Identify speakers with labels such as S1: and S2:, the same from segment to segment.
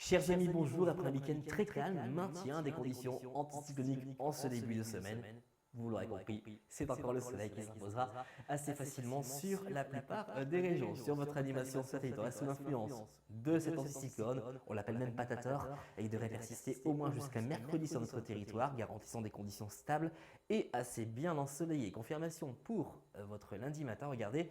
S1: Chers amis, bonjour. Après un week-end très calme, maintien des conditions anticycloniques en ce début de semaine. Vous l'aurez compris, c'est encore le soleil qui s'imposera assez facilement sur la plupart des régions. Sur votre animation satellitaire, sous l'influence de cet anticyclone, on l'appelle même Patator, et il devrait persister au moins jusqu'à mercredi sur notre territoire, garantissant des conditions stables et assez bien ensoleillées. Confirmation pour votre lundi matin, regardez.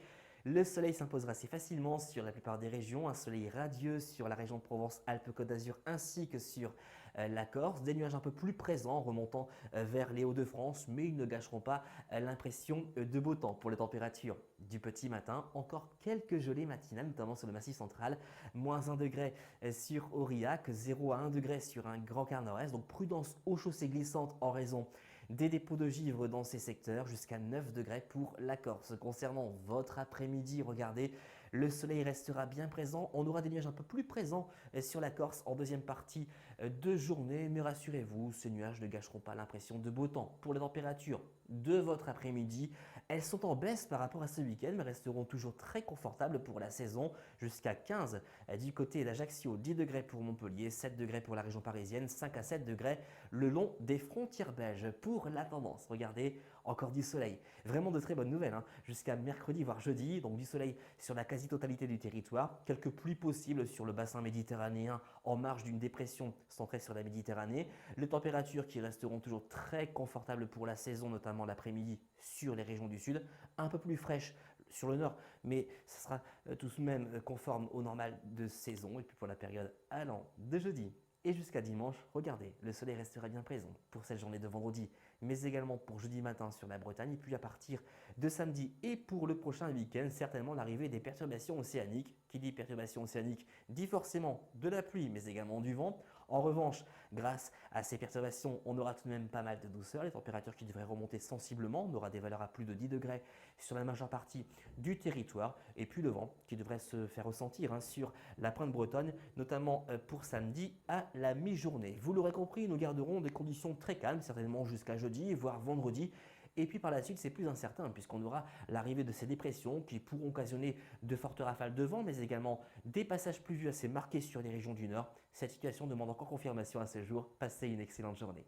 S1: Le soleil s'imposera assez facilement sur la plupart des régions, un soleil radieux sur la région de Provence-Alpes-Côte d'Azur ainsi que sur la Corse, des nuages un peu plus présents remontant vers les Hauts-de-France, mais ils ne gâcheront pas l'impression de beau temps. Pour les températures du petit matin, encore quelques gelées matinales, notamment sur le massif central, moins 1 degré sur Aurillac, 0 à 1 degré sur un grand quart nord-est, donc prudence aux chaussées glissantes en raison des dépôts de givre dans ces secteurs, jusqu'à 9 degrés pour la Corse. Concernant votre après-midi, regardez, le soleil restera bien présent. On aura des nuages un peu plus présents sur la Corse en deuxième partie de journée, mais rassurez-vous, ces nuages ne gâcheront pas l'impression de beau temps. Pour les températures de votre après-midi, elles sont en baisse par rapport à ce week-end, mais resteront toujours très confortables pour la saison, jusqu'à 15 du côté d'Ajaccio, 10 degrés pour Montpellier, 7 degrés pour la région parisienne, 5 à 7 degrés le long des frontières belges. Pour la tendance, regardez, encore du soleil. Vraiment de très bonnes nouvelles, hein, jusqu'à mercredi voire jeudi, donc du soleil sur la quasi-totalité du territoire, quelques pluies possibles sur le bassin méditerranéen en marge d'une dépression centrée sur la Méditerranée, les températures qui resteront toujours très confortables pour la saison, notamment l'après-midi sur les régions du sud, un peu plus fraîches sur le nord, mais ça sera tout de même conforme au normal de saison. Et puis pour la période allant de jeudi et jusqu'à dimanche, regardez, le soleil restera bien présent pour cette journée de vendredi, mais également pour jeudi matin sur la Bretagne, et puis à partir de samedi et pour le prochain week-end, certainement l'arrivée des perturbations océaniques. Qui dit perturbations océaniques dit forcément de la pluie, mais également du vent. En revanche, grâce à ces perturbations, on aura tout de même pas mal de douceur, les températures qui devraient remonter sensiblement, on aura des valeurs à plus de 10 degrés sur la majeure partie du territoire, et puis le vent qui devrait se faire ressentir sur la pointe bretonne, notamment pour samedi à la mi-journée. Vous l'aurez compris, nous garderons des conditions très calmes, certainement jusqu'à jeudi, voire vendredi. Et puis par la suite, c'est plus incertain puisqu'on aura l'arrivée de ces dépressions qui pourront occasionner de fortes rafales de vent, mais également des passages pluvieux assez marqués sur les régions du nord. Cette situation demande encore confirmation à ce jour. Passez une excellente journée.